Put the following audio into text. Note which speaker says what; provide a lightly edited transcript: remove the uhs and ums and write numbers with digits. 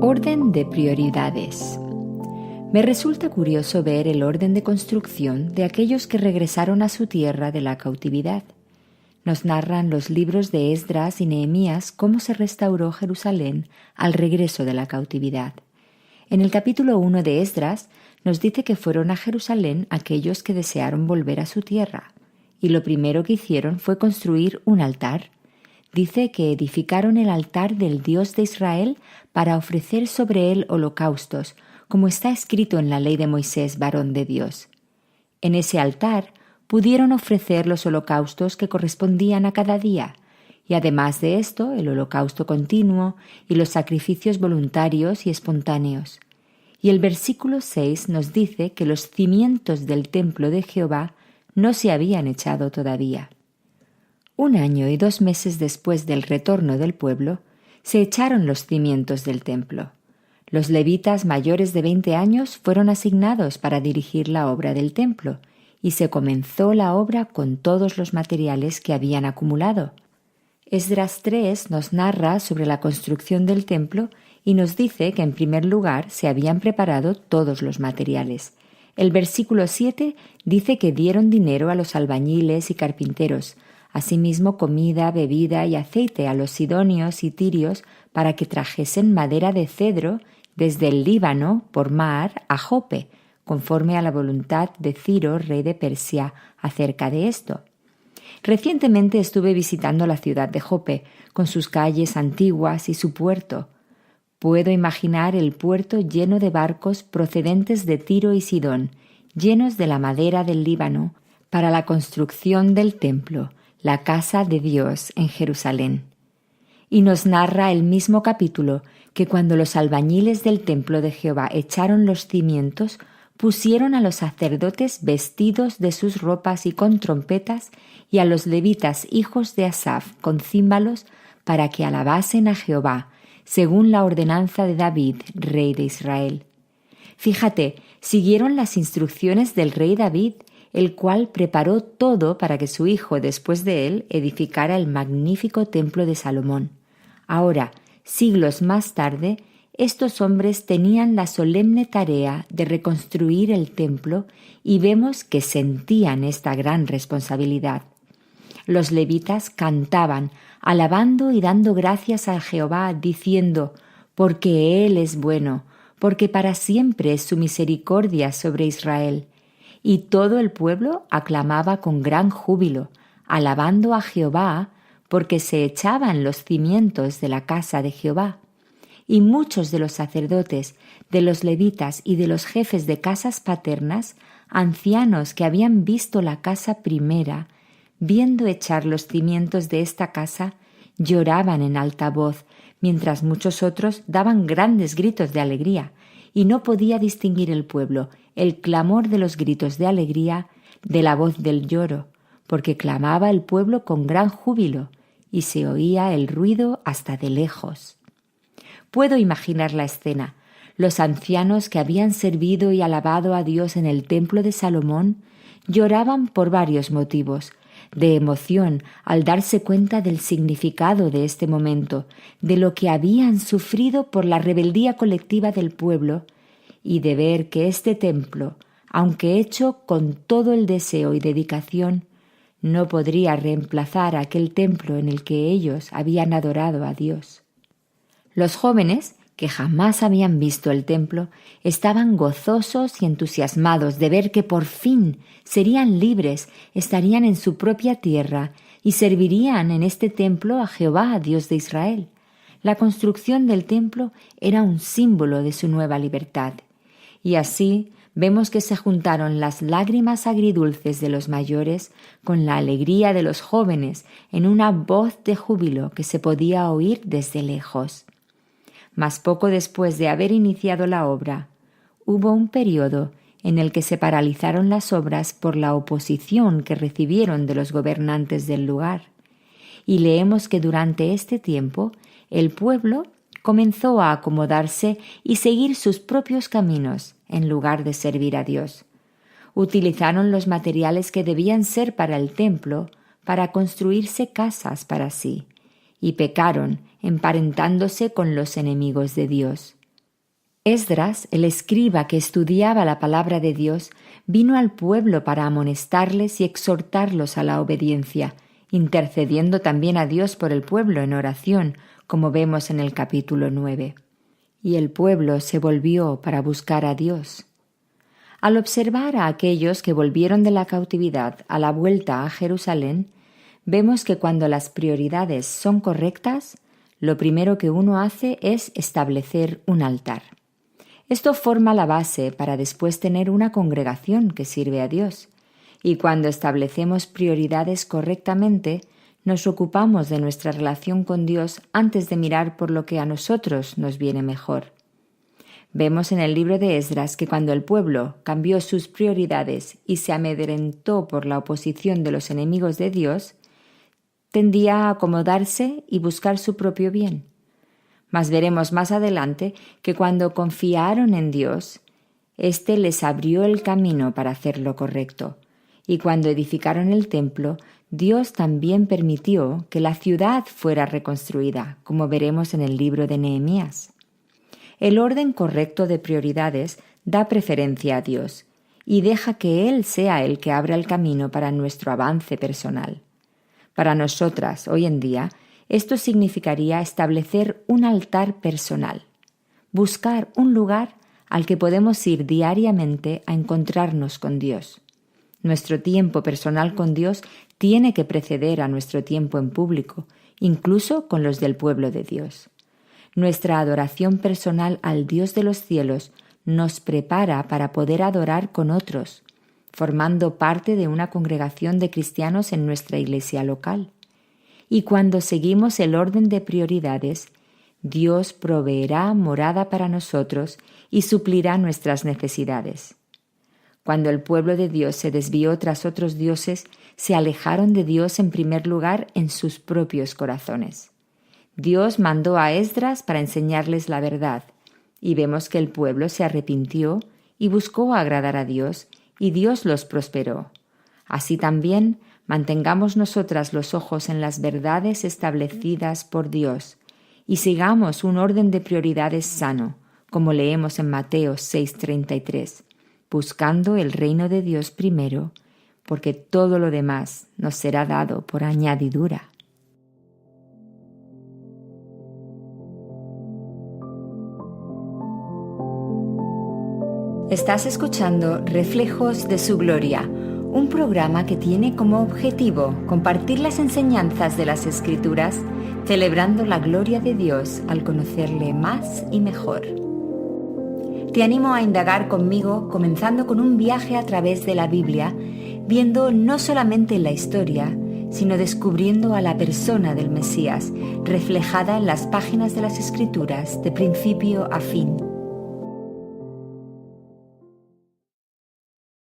Speaker 1: Orden de prioridades. Me resulta curioso ver el orden de construcción de aquellos que regresaron a su tierra de la cautividad. Nos narran los libros de Esdras y Nehemías cómo se restauró Jerusalén al regreso de la cautividad. En el capítulo 1 de Esdras nos dice que fueron a Jerusalén aquellos que desearon volver a su tierra, y lo primero que hicieron fue construir un altar. Dice que edificaron el altar del Dios de Israel para ofrecer sobre él holocaustos, como está escrito en la ley de Moisés, varón de Dios. En ese altar pudieron ofrecer los holocaustos que correspondían a cada día, y además de esto, el holocausto continuo y los sacrificios voluntarios y espontáneos. Y el versículo 6 nos dice que los cimientos del templo de Jehová no se habían echado todavía. 1 año y 2 meses después del retorno del pueblo, se echaron los cimientos del templo. Los levitas mayores de 20 años fueron asignados para dirigir la obra del templo, y se comenzó la obra con todos los materiales que habían acumulado. Esdras 3 nos narra sobre la construcción del templo y nos dice que en primer lugar se habían preparado todos los materiales. El versículo 7 dice que dieron dinero a los albañiles y carpinteros, asimismo comida, bebida y aceite a los sidonios y tirios para que trajesen madera de cedro desde el Líbano por mar a Jope, conforme a la voluntad de Ciro, rey de Persia, acerca de esto. Recientemente estuve visitando la ciudad de Jope, con sus calles antiguas y su puerto. Puedo imaginar el puerto lleno de barcos procedentes de Tiro y Sidón, llenos de la madera del Líbano, para la construcción del templo, la casa de Dios en Jerusalén. Y nos narra el mismo capítulo que cuando los albañiles del templo de Jehová echaron los cimientos, pusieron a los sacerdotes vestidos de sus ropas y con trompetas, y a los levitas hijos de Asaf con címbalos, para que alabasen a Jehová, según la ordenanza de David, rey de Israel. Fíjate, siguieron las instrucciones del rey David, el cual preparó todo para que su hijo después de él edificara el magnífico templo de Salomón. Ahora, siglos más tarde, estos hombres tenían la solemne tarea de reconstruir el templo y vemos que sentían esta gran responsabilidad. Los levitas cantaban, alabando y dando gracias a Jehová, diciendo: porque Él es bueno, porque para siempre es su misericordia sobre Israel. Y todo el pueblo aclamaba con gran júbilo, alabando a Jehová, porque se echaban los cimientos de la casa de Jehová. Y muchos de los sacerdotes, de los levitas y de los jefes de casas paternas, ancianos que habían visto la casa primera, viendo echar los cimientos de esta casa, lloraban en alta voz, mientras muchos otros daban grandes gritos de alegría, y no podía distinguir el pueblo el clamor de los gritos de alegría de la voz del lloro, porque clamaba el pueblo con gran júbilo, y se oía el ruido hasta de lejos. Puedo imaginar la escena. Los ancianos que habían servido y alabado a Dios en el templo de Salomón lloraban por varios motivos: de emoción al darse cuenta del significado de este momento, de lo que habían sufrido por la rebeldía colectiva del pueblo, y de ver que este templo, aunque hecho con todo el deseo y dedicación, no podría reemplazar aquel templo en el que ellos habían adorado a Dios. Los jóvenes, que jamás habían visto el templo, estaban gozosos y entusiasmados de ver que por fin serían libres, estarían en su propia tierra y servirían en este templo a Jehová, Dios de Israel. La construcción del templo era un símbolo de su nueva libertad. Y así vemos que se juntaron las lágrimas agridulces de los mayores con la alegría de los jóvenes en una voz de júbilo que se podía oír desde lejos. Mas poco después de haber iniciado la obra, hubo un periodo en el que se paralizaron las obras por la oposición que recibieron de los gobernantes del lugar. Y leemos que durante este tiempo el pueblo comenzó a acomodarse y seguir sus propios caminos en lugar de servir a Dios. Utilizaron los materiales que debían ser para el templo para construirse casas para sí, y pecaron emparentándose con los enemigos de Dios. Esdras, el escriba que estudiaba la palabra de Dios, vino al pueblo para amonestarles y exhortarlos a la obediencia, intercediendo también a Dios por el pueblo en oración, como vemos en el capítulo 9. Y el pueblo se volvió para buscar a Dios. Al observar a aquellos que volvieron de la cautividad a la vuelta a Jerusalén, vemos que cuando las prioridades son correctas, lo primero que uno hace es establecer un altar. Esto forma la base para después tener una congregación que sirve a Dios. Y cuando establecemos prioridades correctamente, nos ocupamos de nuestra relación con Dios antes de mirar por lo que a nosotros nos viene mejor. Vemos en el libro de Esdras que cuando el pueblo cambió sus prioridades y se amedrentó por la oposición de los enemigos de Dios, tendía a acomodarse y buscar su propio bien. Mas veremos más adelante que cuando confiaron en Dios, éste les abrió el camino para hacer lo correcto. Y cuando edificaron el templo, Dios también permitió que la ciudad fuera reconstruida, como veremos en el libro de Nehemías. El orden correcto de prioridades da preferencia a Dios y deja que Él sea el que abra el camino para nuestro avance personal. Para nosotras, hoy en día, esto significaría establecer un altar personal, buscar un lugar al que podemos ir diariamente a encontrarnos con Dios. Nuestro tiempo personal con Dios tiene que preceder a nuestro tiempo en público, incluso con los del pueblo de Dios. Nuestra adoración personal al Dios de los cielos nos prepara para poder adorar con otros, formando parte de una congregación de cristianos en nuestra iglesia local. Y cuando seguimos el orden de prioridades, Dios proveerá morada para nosotros y suplirá nuestras necesidades. Cuando el pueblo de Dios se desvió tras otros dioses, se alejaron de Dios en primer lugar en sus propios corazones. Dios mandó a Esdras para enseñarles la verdad, y vemos que el pueblo se arrepintió y buscó agradar a Dios, y Dios los prosperó. Así también, mantengamos nosotras los ojos en las verdades establecidas por Dios y sigamos un orden de prioridades sano, como leemos en Mateo 6:33, buscando el reino de Dios primero, porque todo lo demás nos será dado por añadidura. Estás escuchando Reflejos de su Gloria, un programa que tiene como objetivo compartir las enseñanzas de las Escrituras, celebrando la gloria de Dios al conocerle más y mejor. Te animo a indagar conmigo, comenzando con un viaje a través de la Biblia, viendo no solamente la historia, sino descubriendo a la persona del Mesías, reflejada en las páginas de las Escrituras de principio a fin.